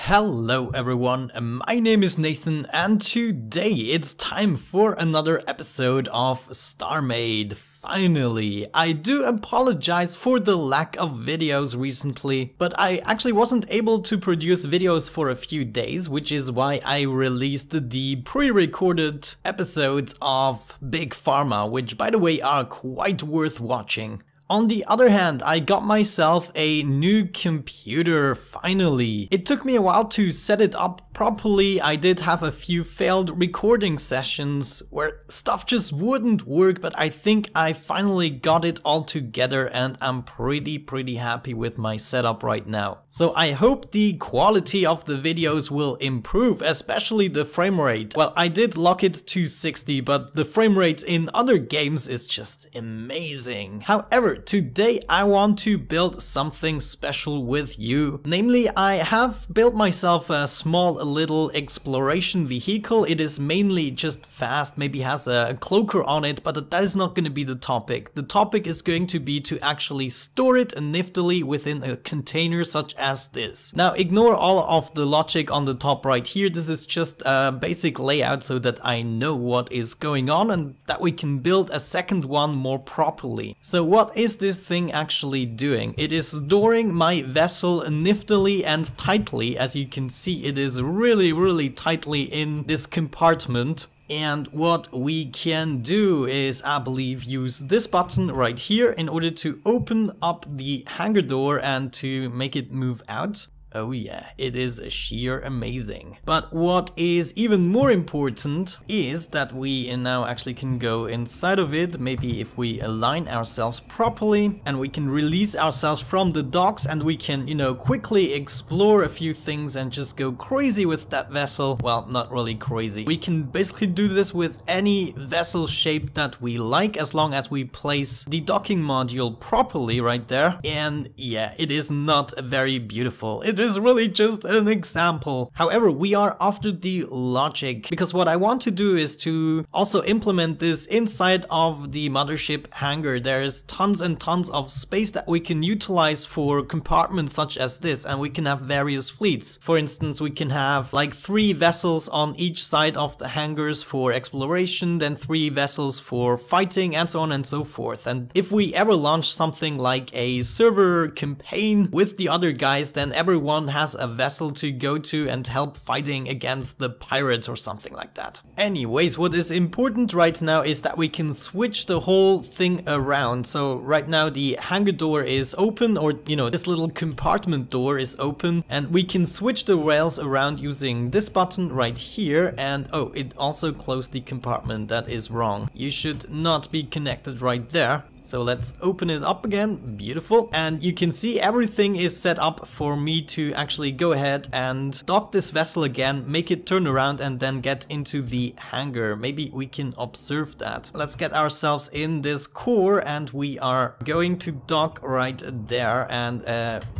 Hello everyone, my name is Nathan and today it's time for another episode of Starmade. Finally, I do apologize for the lack of videos recently, but I actually wasn't able to produce videos for a few days, which is why I released the pre-recorded episodes of Big Pharma, which by the way are quite worth watching. On the other hand, I got myself a new computer, finally. It took me a while to set it up properly. I did have a few failed recording sessions where stuff just wouldn't work, but I think I finally got it all together and I'm pretty happy with my setup right now. So I hope the quality of the videos will improve, especially the frame rate. Well, I did lock it to 60, but the frame rate in other games is just amazing. However, today I want to build something special with you. Namely, I have built myself a small little exploration vehicle. It is mainly just fast, maybe has a cloaker on it, but that is not going to be the topic. The topic is going to be to actually store it niftily within a container such as this. Now ignore all of the logic on the top right here. This is just a basic layout so that I know what is going on and that we can build a second one more properly. So what is this thing actually doing? It is storing my vessel niftily and tightly. As you can see, it is really tightly in this compartment. And what we can do is, I believe, use this button right here in order to open up the hangar door and to make it move out. Oh yeah, it is sheer amazing. But what is even more important is that we now actually can go inside of it, maybe if we align ourselves properly, and we can release ourselves from the docks and we can, you know, quickly explore a few things and just go crazy with that vessel. Well, not really crazy. We can basically do this with any vessel shape that we like, as long as we place the docking module properly right there. And yeah, it is not very beautiful. It is really just an example. However, we are after the logic, because what I want to do is to also implement this inside of the mothership hangar. There's tons and tons of space that we can utilize for compartments such as this, and we can have various fleets. For instance, we can have like 3 vessels on each side of the hangars for exploration, then 3 vessels for fighting, and so on and so forth. And if we ever launch something like a server campaign with the other guys, then everyone has a vessel to go to and help fighting against the pirates or something like that. Anyways, what is important right now is that we can switch the whole thing around. So right now the hangar door is open, or you know, this little compartment door is open, and we can switch the rails around using this button right here. And oh, it also closed the compartment. That is wrong. You should not be connected right there. So let's open it up again. Beautiful. And you can see everything is set up for me to actually go ahead and dock this vessel again, make it turn around, and then get into the hangar. Maybe we can observe that. Let's get ourselves in this core and we are going to dock right there. And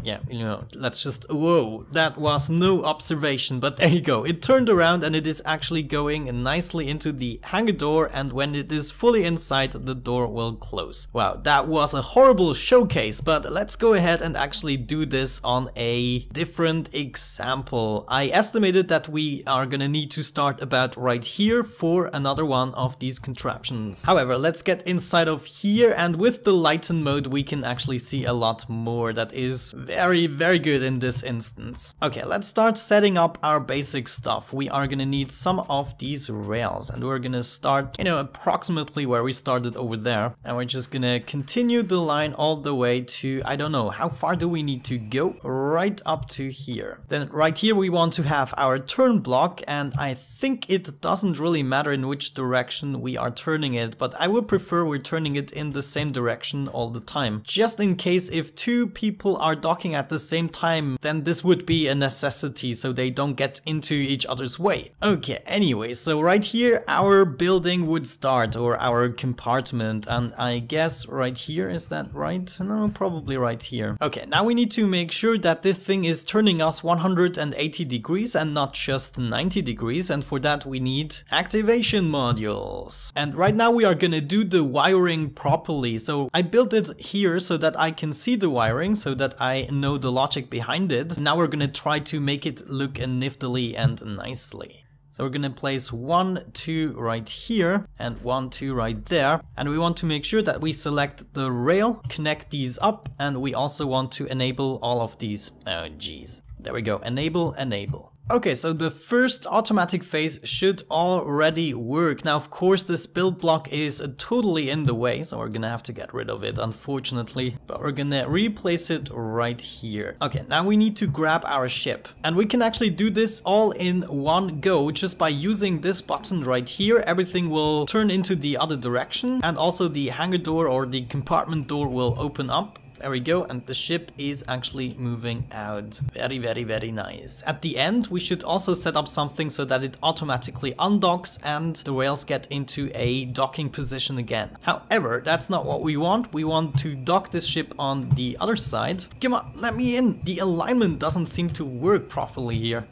yeah, you know, let's just, whoa, that was no observation, but there you go. It turned around and it is actually going nicely into the hangar door, and when it is fully inside, the door will close. Wow, that was a horrible showcase, but let's go ahead and actually do this on a different example. I estimated that we are gonna need to start about right here for another one of these contraptions. However, let's get inside of here, and with the lighten mode we can actually see a lot more. That is very good in this instance. Okay, let's start setting up our basic stuff. We are gonna need some of these rails, and we're gonna start, you know, approximately where we started over there, and we're just gonna continue the line all the way to, I don't know, how far do we need to go? Right up to here. Then right here we want to have our turn block, and I think it doesn't really matter in which direction we are turning it, but I would prefer we're turning it in the same direction all the time. Just in case if 2 people are docking at the same time, then this would be a necessity so they don't get into each other's way. Okay, anyway, so right here our building would start, or our compartment, and I guess guess right here, is that right? No, probably right here. Okay, now we need to make sure that this thing is turning us 180 degrees and not just 90 degrees, and for that we need activation modules. And right now we are gonna do the wiring properly. So I built it here so that I can see the wiring, so that I know the logic behind it. Now we're gonna try to make it look niftily and nicely. So we're gonna place 1, 2 right here and 1, 2 right there. And we want to make sure that we select the rail, connect these up, and we also want to enable all of these. Oh geez. There we go, enable, enable. Okay, so the first automatic phase should already work. Now, of course, this build block is totally in the way, so we're gonna have to get rid of it, unfortunately. But we're gonna replace it right here. Okay, now we need to grab our ship. And we can actually do this all in one go, just by using this button right here. Everything will turn into the other direction, and also the hangar door or the compartment door will open up. There we go, and the ship is actually moving out. Very, very, very nice. At the end, we should also set up something so that it automatically undocks and the rails get into a docking position again. However, that's not what we want. We want to dock this ship on the other side. Come on, let me in. The alignment doesn't seem to work properly here.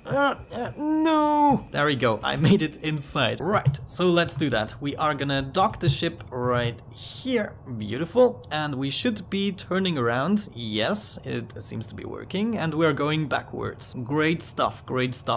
No! There we go, I made it inside. Right, so let's do that. We are gonna dock the ship right here. Beautiful. And we should be turning around. Yes, it seems to be working, and we're going backwards. Great stuff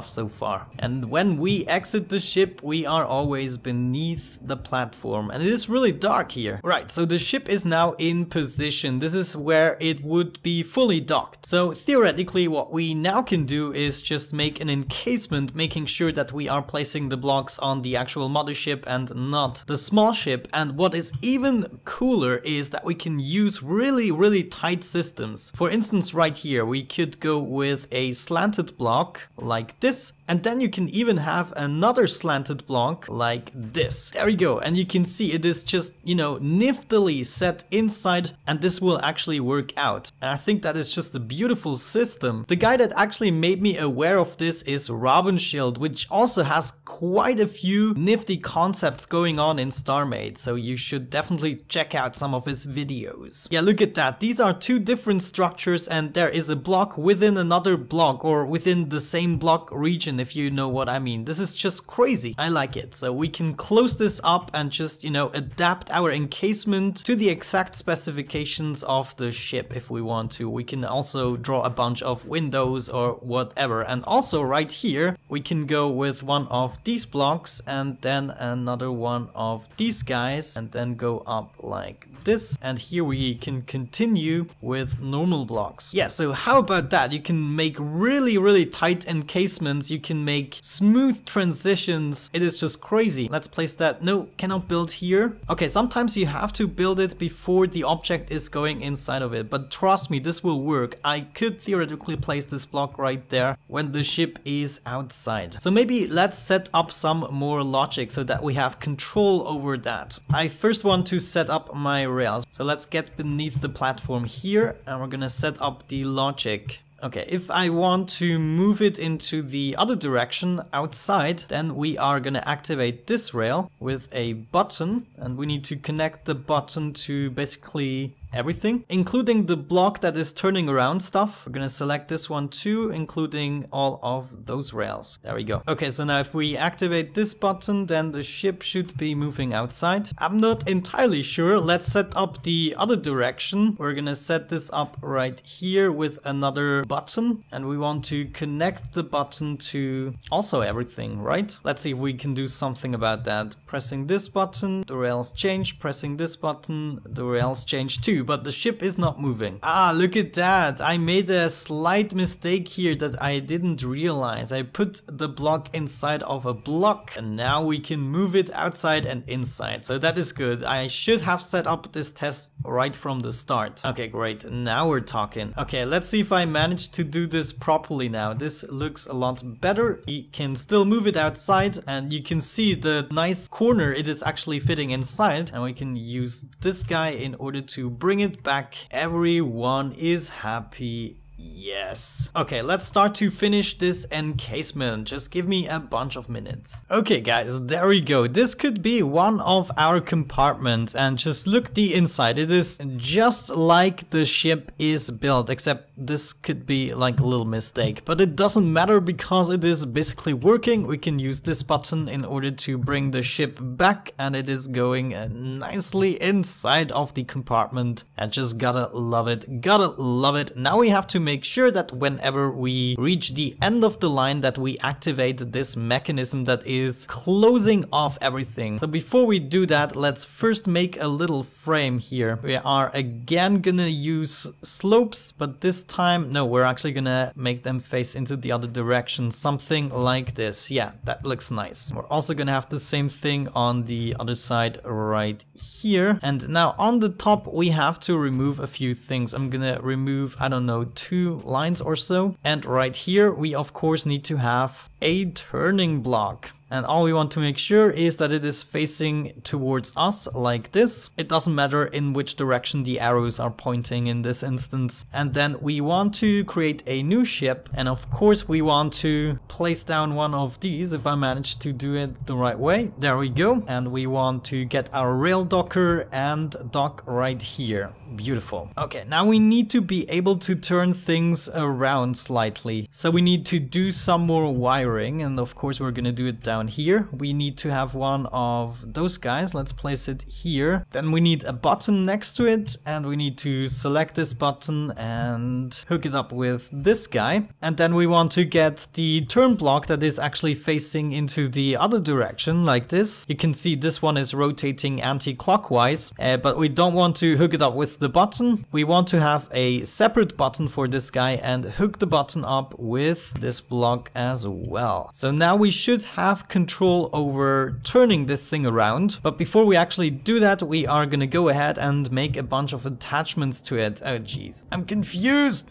so far. And when we exit the ship, we are always beneath the platform, and it is really dark here. Right, so the ship is now in position. This is where it would be fully docked. So theoretically, what we now can do is just make an encasement, making sure that we are placing the blocks on the actual mothership and not the small ship. And what is even cooler is that we can use really tight systems. For instance, right here, we could go with a slanted block like this, and then you can even have another slanted block like this. There we go, and you can see it is just, you know, niftily set inside, and this will actually work out. And I think that is just a beautiful system. The guy that actually made me aware of this is Robin-Shield, which also has quite a few nifty concepts going on in Starmade, so you should definitely check out some of his videos. Yeah, look at that. These are two different structures, and there is a block within another block, or within the same block region, if you know what I mean. This is just crazy. I like it. So we can close this up and just, you know, adapt our encasement to the exact specifications of the ship if we want to. We can also draw a bunch of windows or whatever. And also right here, we can go with one of these blocks and then another one of these guys, and then go up like this. And here we can continue with normal blocks. Yeah, so how about that? You can make really tight encasements. You can make smooth transitions. It is just crazy. Let's place that. No, cannot build here. Okay, sometimes you have to build it before the object is going inside of it, but trust me, this will work. I could theoretically place this block right there when the ship is outside. So maybe let's set up some more logic so that we have control over that. I first want to set up my rails. So let's get beneath the platform here, and we're gonna set up the logic. Okay, if I want to move it into the other direction outside, then we are gonna activate this rail with a button, and we need to connect the button to basically everything, including the block that is turning around stuff. We're gonna select this one too, including all of those rails. There we go. Okay, so now if we activate this button, then the ship should be moving outside. I'm not entirely sure. Let's set up the other direction. We're gonna set this up right here with another button, and we want to connect the button to also everything, right? Let's see if we can do something about that. Pressing this button, the rails change. Pressing this button, the rails change too. But the ship is not moving. Ah, look at that. I made a slight mistake here that I didn't realize. I put the block inside of a block, and now we can move it outside and inside. So that is good. I should have set up this test right from the start. Okay, great. Now we're talking. Okay, let's see if I managed to do this properly now. This looks a lot better. You can still move it outside, and you can see the nice corner it is actually fitting inside. And we can use this guy in order to bring it back. Everyone is happy. Yes. Okay, let's start to finish this encasement. Just give me a bunch of minutes. Okay guys, there we go. This could be one of our compartments, and just look the inside. It is just like the ship is built, except this could be like a little mistake, but it doesn't matter because it is basically working. We can use this button in order to bring the ship back, and it is going nicely inside of the compartment. And just gotta love it, gotta love it. Now we have to make sure that whenever we reach the end of the line that we activate this mechanism that is closing off everything. So before we do that, let's first make a little frame here. We are again gonna use slopes, but this time, no, we're actually gonna make them face into the other direction, something like this. Yeah, that looks nice. We're also gonna have the same thing on the other side right here. And now on the top, we have to remove a few things. I'm gonna remove, I don't know, 2 lines or so. And right here, we of course need to have a turning block. And all we want to make sure is that it is facing towards us like this. It doesn't matter in which direction the arrows are pointing in this instance. And then we want to create a new ship. And of course we want to place down one of these if I manage to do it the right way. There we go. And we want to get our rail docker and dock right here. Beautiful. Okay, now we need to be able to turn things around slightly. So we need to do some more wiring, and of course we're gonna do it down here. We need to have one of those guys. Let's place it here. Then we need a button next to it, and we need to select this button and hook it up with this guy. And then we want to get the turn block that is actually facing into the other direction like this. You can see this one is rotating anti-clockwise, but we don't want to hook it up with the button. We want to have a separate button for this guy and hook the button up with this block as well. So now we should have control over turning this thing around. But before we actually do that, we are gonna go ahead and make a bunch of attachments to it. Oh geez, I'm confused.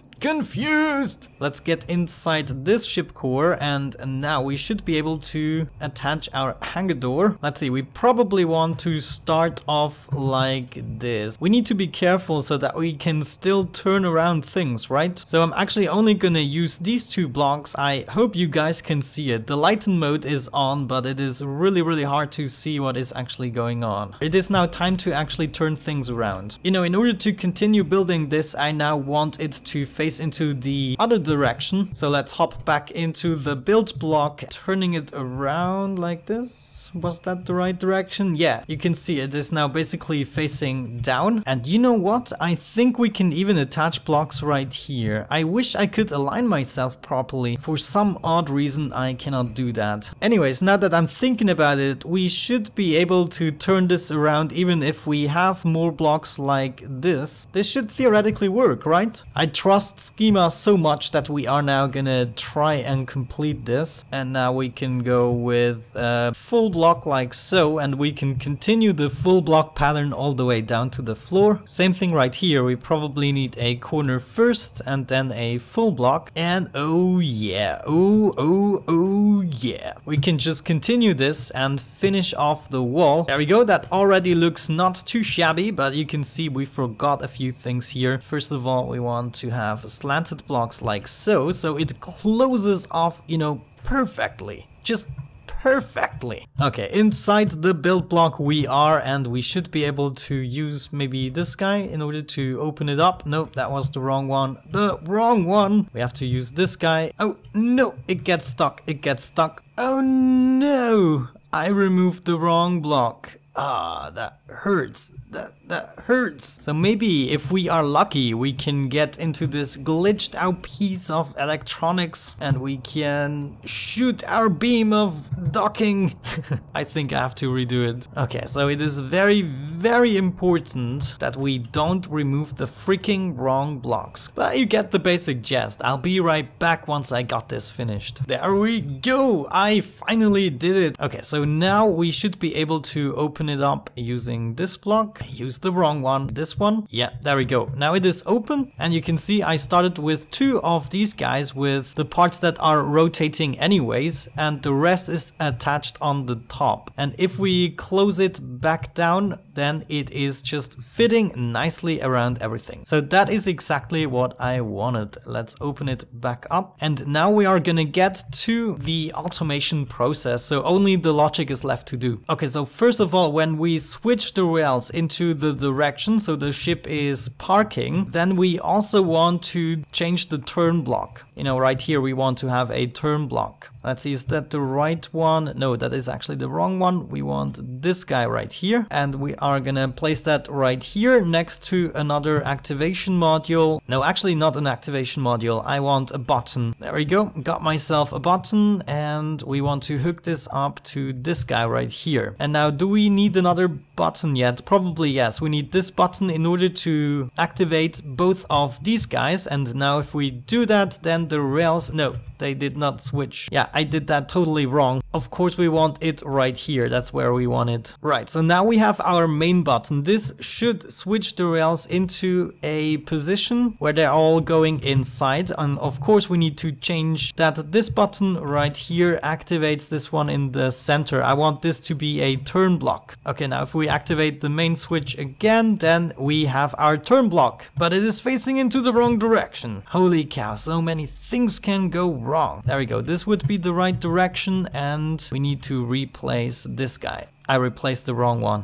Let's get inside this ship core, and now we should be able to attach our hangar door. Let's see, we probably want to start off like this. We need to be careful so that we can still turn around things, right? So I'm actually only gonna use these 2 blocks. I hope you guys can see it. The lighten mode is on, but it is really hard to see what is actually going on. It is now time to actually turn things around. You know, in order to continue building this, I now want it to face into the other direction. So let's hop back into the build block, turning it around like this. Was that the right direction? Yeah, you can see it is now basically facing down. And you know what? I think we can even attach blocks right here. I wish I could align myself properly. For some odd reason, I cannot do that. Anyways, now that I'm thinking about it, we should be able to turn this around even if we have more blocks like this. This should theoretically work, right? I trust Schema so much that we are now gonna try and complete this. And now we can go with full block like so, and we can continue the full block pattern all the way down to the floor. Same thing right here. We probably need a corner first and then a full block. And oh yeah, oh yeah, we can just continue this and finish off the wall. There we go. That already looks not too shabby, but you can see we forgot a few things here. First of all, we want to have slanted blocks like so it closes off, you know, perfectly. Just perfectly. Okay, inside the build block we are, and we should be able to use maybe this guy in order to open it up. Nope, that was the wrong one. The wrong one. We have to use this guy. Oh no, it gets stuck. It gets stuck. Oh no, I removed the wrong block. Ah, that hurts. That hurts. So maybe if we are lucky, we can get into this glitched out piece of electronics and we can shoot our beam of docking. I think I have to redo it. Okay, so it is very important that we don't remove the freaking wrong blocks. But you get the basic gist. I'll be right back once I got this finished. There we go. I finally did it. Okay, so now we should be able to open open it up using this block. Use the wrong one. This one. Yeah, there we go. Now it is open, and you can see I started with 2 of these guys with the parts that are rotating anyways, and the rest is attached on the top. And if we close it back down, then it is just fitting nicely around everything. So that is exactly what I wanted. Let's open it back up. And now we are gonna get to the automation process. So only the logic is left to do. Okay, so first of all, when we switch the rails into the direction, so the ship is parking, then we also want to change the turn block. You know, right here we want to have a turn block. Let's see, is that the right one? No, that is actually the wrong one. We want this guy right here, and we are gonna place that right here next to another activation module. No, actually not an activation module. I want a button. There we go. Got myself a button, and we want to hook this up to this guy right here. And now, do we need another button yet? Probably yes. We need this button in order to activate both of these guys. And now if we do that, then the rails, no, they did not switch. Yeah, I did that totally wrong. Of course we want it right here. That's where we want it. Right, so now we have our main button. This should switch the rails into a position where they're all going inside. And of course we need to change that. This button right here activates this one in the center. I want this to be a turn block. Okay, now if we activate the main switch again, then we have our turn block. But it is facing into the wrong direction. Holy cow, so many things can go wrong. There we go. This would be the right direction, and we need to replace this guy. I replaced the wrong one.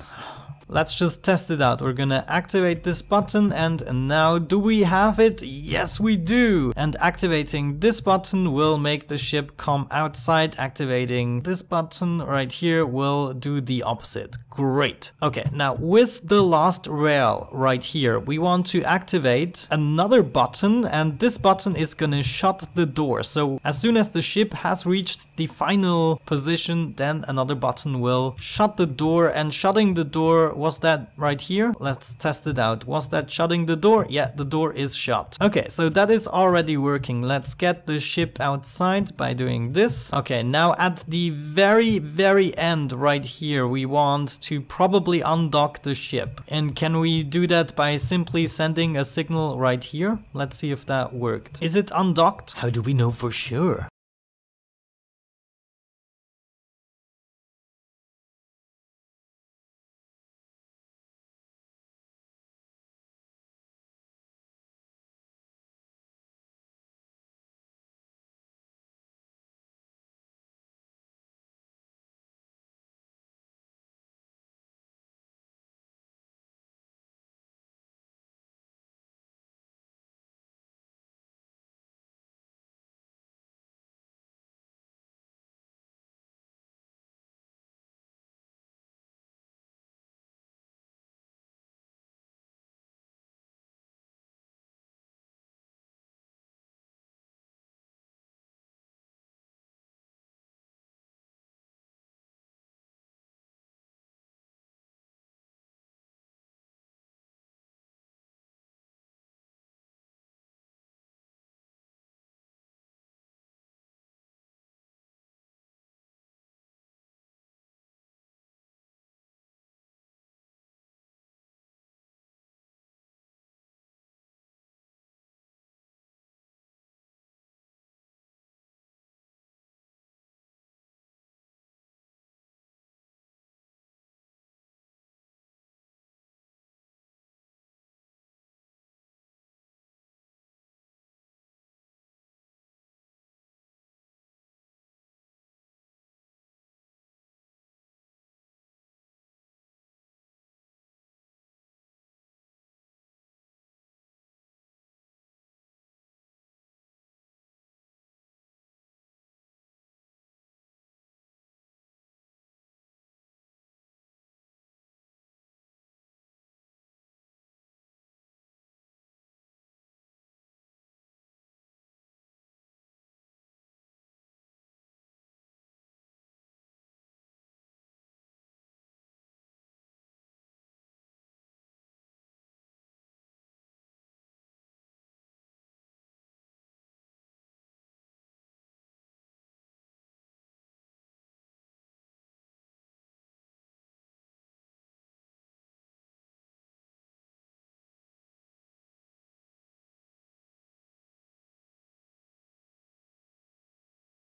Let's just test it out. We're gonna activate this button, and now do we have it? Yes, we do. And activating this button will make the ship come outside. Activating this button right here will do the opposite. Great. Okay, now with the last rail right here, we want to activate another button, and this button is gonna shut the door. So as soon as the ship has reached the final position, then another button will shut the door. And shutting the door, was that right here? Let's test it out. Was that shutting the door? Yeah, the door is shut. Okay, so that is already working. Let's get the ship outside by doing this. Okay, now at the very end right here, we want to probably undock the ship. And can we do that by simply sending a signal right here? Let's see if that worked. Is it undocked? How do we know for sure?